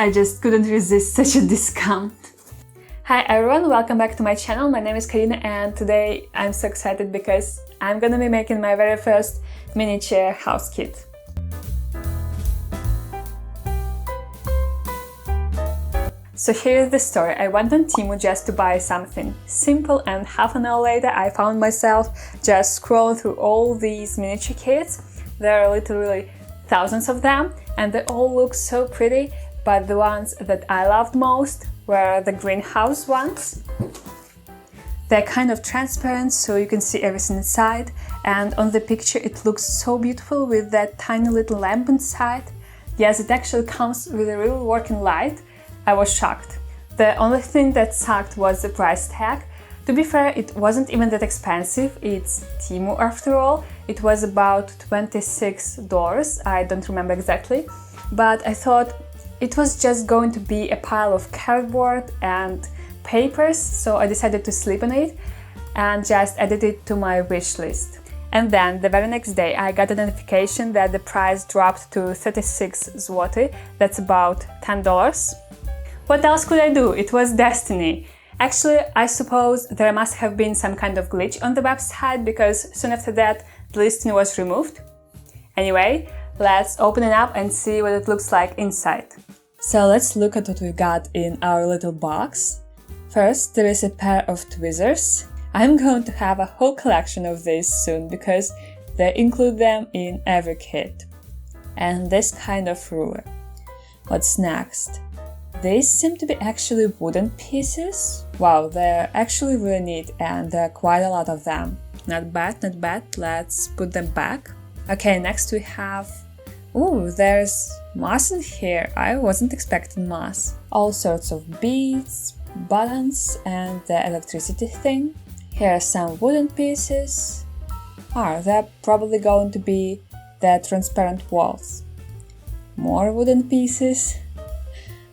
I just couldn't resist such a discount. Hi everyone, welcome back to my channel. My name is Karina and today I'm so excited because I'm gonna be making my very first miniature house kit. So here's the story. I went on Temu just to buy something simple, and half an hour later I found myself just scrolling through all these miniature kits. There are literally thousands of them and they all look so pretty, but the ones that I loved most were the greenhouse ones. They're kind of transparent so you can see everything inside, and on the picture it looks so beautiful with that tiny little lamp inside. Yes, it actually comes with a real working light. I was shocked. The only thing that sucked was the price tag. To be fair, it wasn't even that expensive. It's Temu after all. It was about $26, I don't remember exactly. But I thought it was just going to be a pile of cardboard and papers, so I decided to sleep on it and just added it to my wish list. And then the very next day I got a notification that the price dropped to 36 zloty, that's about $10. What else could I do? It was destiny. Actually, I suppose there must have been some kind of glitch on the website because soon after that the listing was removed. Anyway, let's open it up and see what it looks like inside. So let's look at what we got in our little box. First, there is a pair of tweezers. I'm going to have a whole collection of these soon because they include them in every kit. And this kind of ruler. What's next? These seem to be actually wooden pieces. Wow, they're actually really neat and there are quite a lot of them. Not bad, not bad. Let's put them back. Okay, next we have... Ooh, there's moss in here. I wasn't expecting moss. All sorts of beads, buttons and the electricity thing. Here are some wooden pieces. They're probably going to be the transparent walls. More wooden pieces.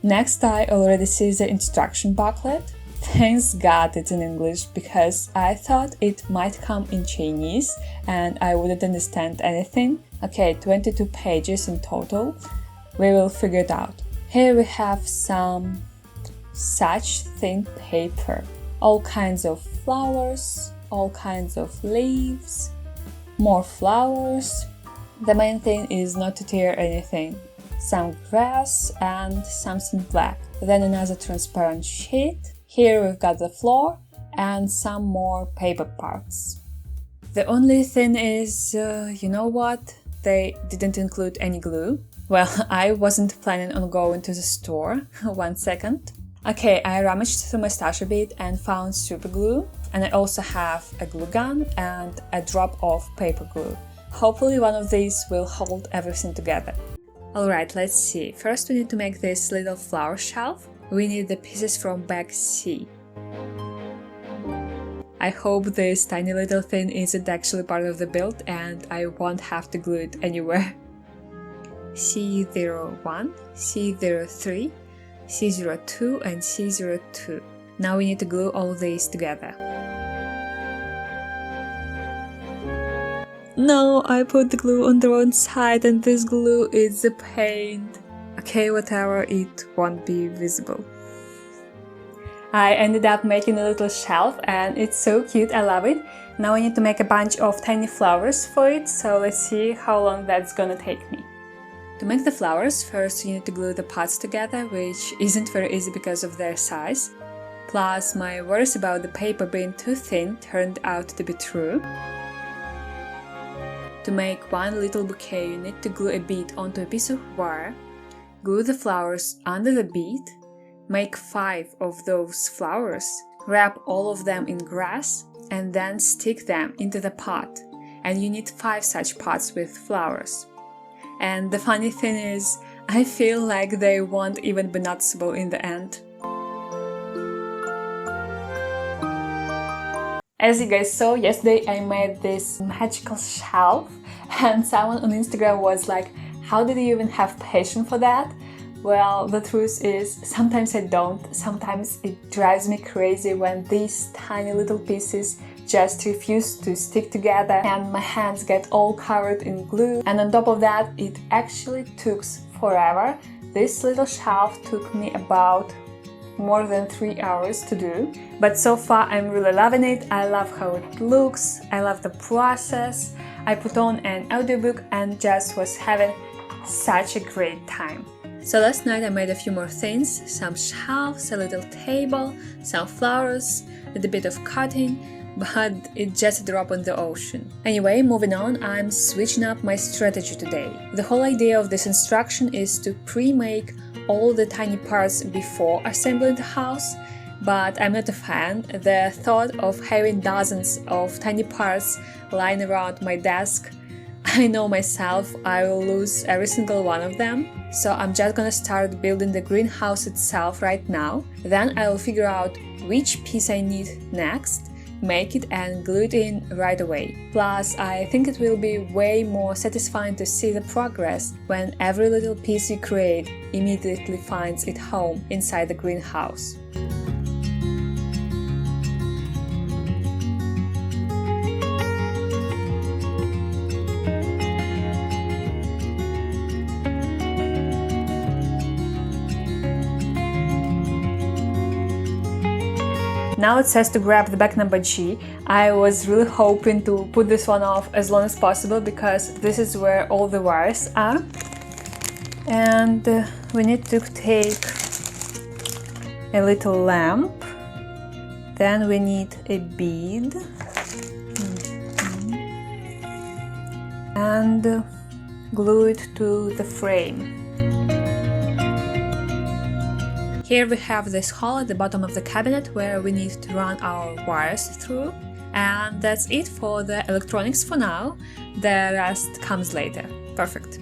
Next, I already see the instruction booklet. Thanks God it's in English because I thought it might come in Chinese and I wouldn't understand anything. Okay, 22 pages in total. We will figure it out. Here we have some such thin paper. All kinds of flowers, all kinds of leaves, more flowers. The main thing is not to tear anything. Some grass and something black. Then another transparent sheet. Here we've got the floor and some more paper parts. The only thing is, you know what? They didn't include any glue. Well, I wasn't planning on going to the store. 1 second. Okay, I rummaged through my stash a bit and found super glue. And I also have a glue gun and a drop of paper glue. Hopefully one of these will hold everything together. Alright, let's see. First we need to make this little flower shelf. We need the pieces from bag C. I hope this tiny little thing isn't actually part of the build and I won't have to glue it anywhere. C01, C03, C02 and C02. Now we need to glue all these together. No, I put the glue on the wrong side and this glue is a pain. Okay, whatever, it won't be visible. I ended up making a little shelf and it's so cute, I love it. Now I need to make a bunch of tiny flowers for it, so let's see how long that's gonna take me. To make the flowers, first you need to glue the pots together, which isn't very easy because of their size. Plus, my worries about the paper being too thin turned out to be true. To make one little bouquet, you need to glue a bead onto a piece of wire, glue the flowers under the bead, make 5 of those flowers, wrap all of them in grass, and then stick them into the pot. And you need 5 such pots with flowers. And the funny thing is, I feel like they won't even be noticeable in the end. As you guys saw, yesterday I made this magical shelf and someone on Instagram was like, how did you even have patience for that? Well, the truth is, sometimes I don't. Sometimes it drives me crazy when these tiny little pieces just refuse to stick together and my hands get all covered in glue. And on top of that, it actually took forever. This little shelf took me about more than 3 hours to do, but so far I'm really loving it. I love how it looks, I love the process. I put on an audiobook and just was having such a great time. So last night I made a few more things, some shelves, a little table, some flowers, and a bit of cutting, but it's just a drop in the ocean. Anyway, moving on, I'm switching up my strategy today. The whole idea of this instruction is to pre-make all the tiny parts before assembling the house, but I'm not a fan. The thought of having dozens of tiny parts lying around my desk, I know myself, I will lose every single one of them. So I'm just gonna start building the greenhouse itself right now. Then I will figure out which piece I need next, make it and glue it in right away. Plus, I think it will be way more satisfying to see the progress when every little piece you create immediately finds its home inside the greenhouse. Now it says to grab the back number G. I was really hoping to put this one off as long as possible because this is where all the wires are. And we need to take a little lamp. Then we need a bead. And glue it to the frame. Here we have this hole at the bottom of the cabinet where we need to run our wires through. And that's it for the electronics for now. The rest comes later. Perfect.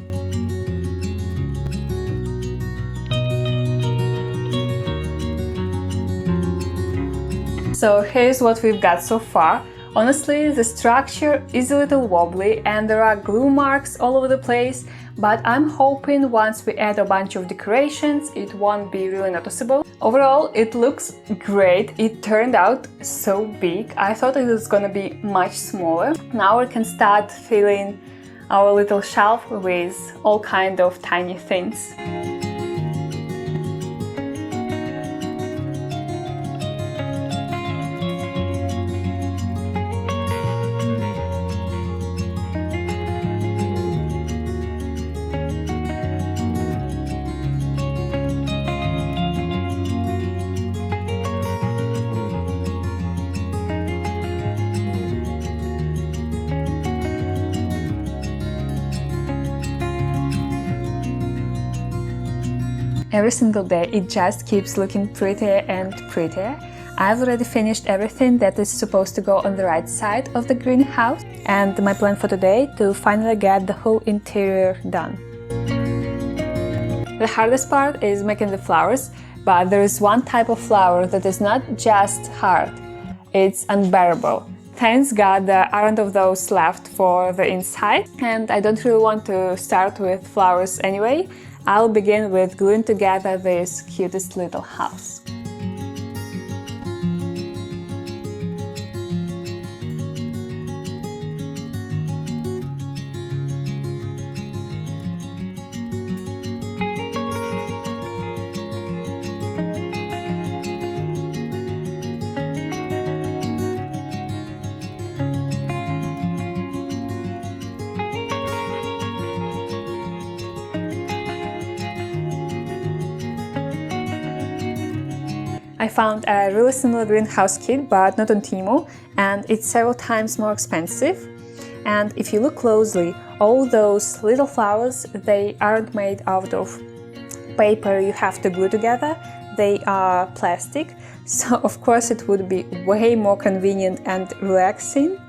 So here's what we've got so far. Honestly, the structure is a little wobbly and there are glue marks all over the place, but I'm hoping once we add a bunch of decorations, it won't be really noticeable. Overall, it looks great. It turned out so big. I thought it was gonna be much smaller. Now we can start filling our little shelf with all kind of tiny things. Every single day it just keeps looking prettier and prettier. I've already finished everything that is supposed to go on the right side of the greenhouse, and my plan for today to finally get the whole interior done. The hardest part is making the flowers, but there is one type of flower that is not just hard, it's unbearable. Thanks God there aren't of those left for the inside, and I don't really want to start with flowers anyway. I'll begin with gluing together this cutest little house. I found a really similar greenhouse kit, but not on Temu, and it's several times more expensive. And if you look closely, all those little flowers, they aren't made out of paper you have to glue together, they are plastic. So of course it would be way more convenient and relaxing.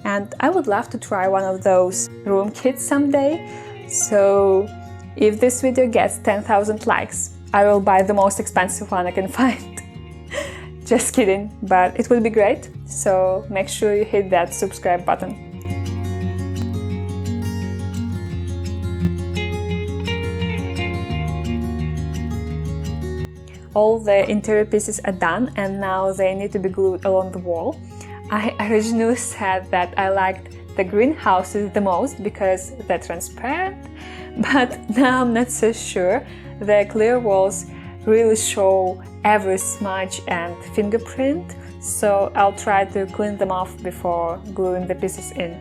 And I would love to try one of those room kits someday. So if this video gets 10,000 likes, I will buy the most expensive one I can find. Just kidding, but it would be great, so make sure you hit that subscribe button. All the interior pieces are done and now they need to be glued along the wall. I originally said that I liked the greenhouses the most because they're transparent, but now I'm not so sure. the clear walls really show every smudge and fingerprint, so I'll try to clean them off before gluing the pieces in.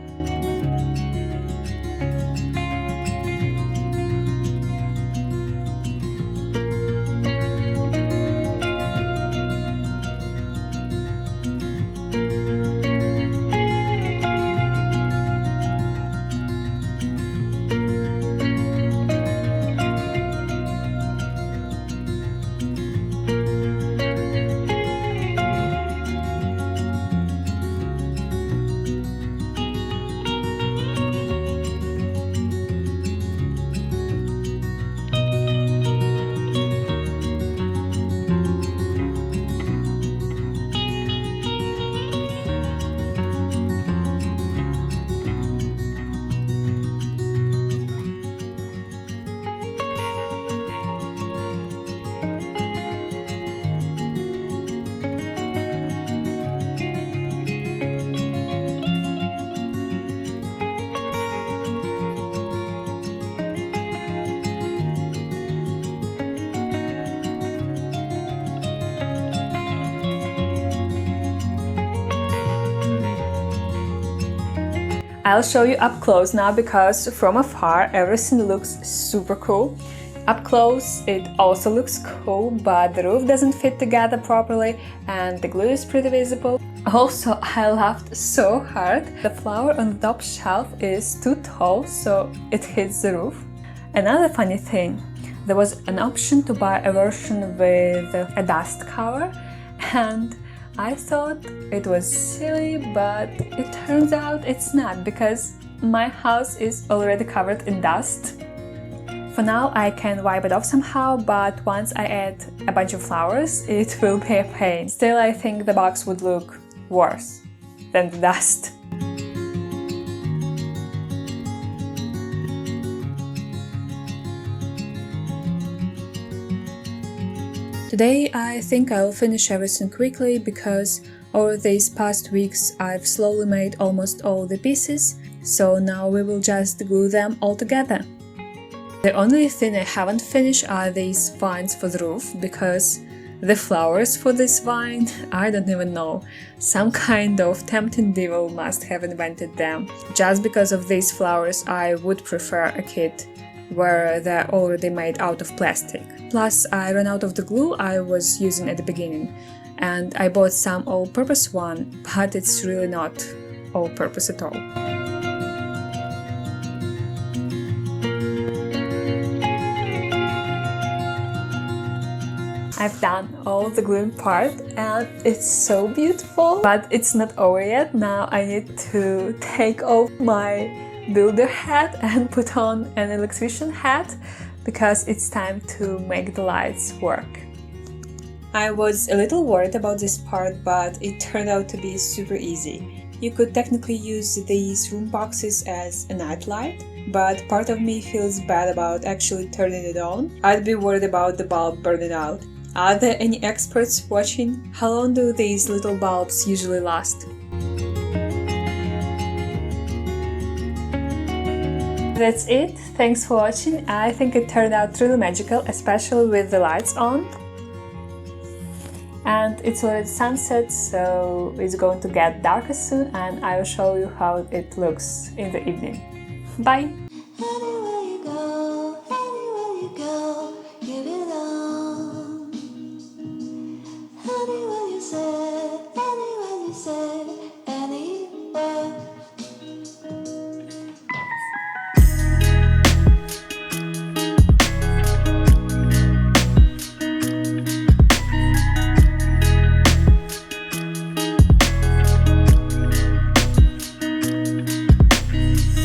I'll show you up close now because from afar everything looks super cool. Up close it also looks cool, but the roof doesn't fit together properly and the glue is pretty visible. Also, I laughed so hard. The flower on the top shelf is too tall, so it hits the roof. Another funny thing, there was an option to buy a version with a dust cover, and I thought it was silly, but it turns out it's not, because my house is already covered in dust. For now I can wipe it off somehow, but once I add a bunch of flowers, it will be a pain. Still, I think the box would look worse than the dust. Today I think I'll finish everything quickly because over these past weeks I've slowly made almost all the pieces, so now we will just glue them all together. The only thing I haven't finished are these vines for the roof, because the flowers for this vine, I don't even know, some kind of tempting devil must have invented them. Just because of these flowers I would prefer a kit where they're already made out of plastic. Plus, I ran out of the glue I was using at the beginning, and I bought some all-purpose one, but it's really not all-purpose at all. I've done all the gluing part and it's so beautiful, but it's not over yet. Now I need to take off my builder hat and put on an electrician hat, because it's time to make the lights work. I was a little worried about this part, but it turned out to be super easy. You could technically use these room boxes as a night light, but part of me feels bad about actually turning it on. I'd be worried about the bulb burning out. Are there any experts watching? How long do these little bulbs usually last? That's it. Thanks for watching. I think it turned out really magical, especially with the lights on. And it's already sunset, so it's going to get darker soon, and I will show you how it looks in the evening. Bye!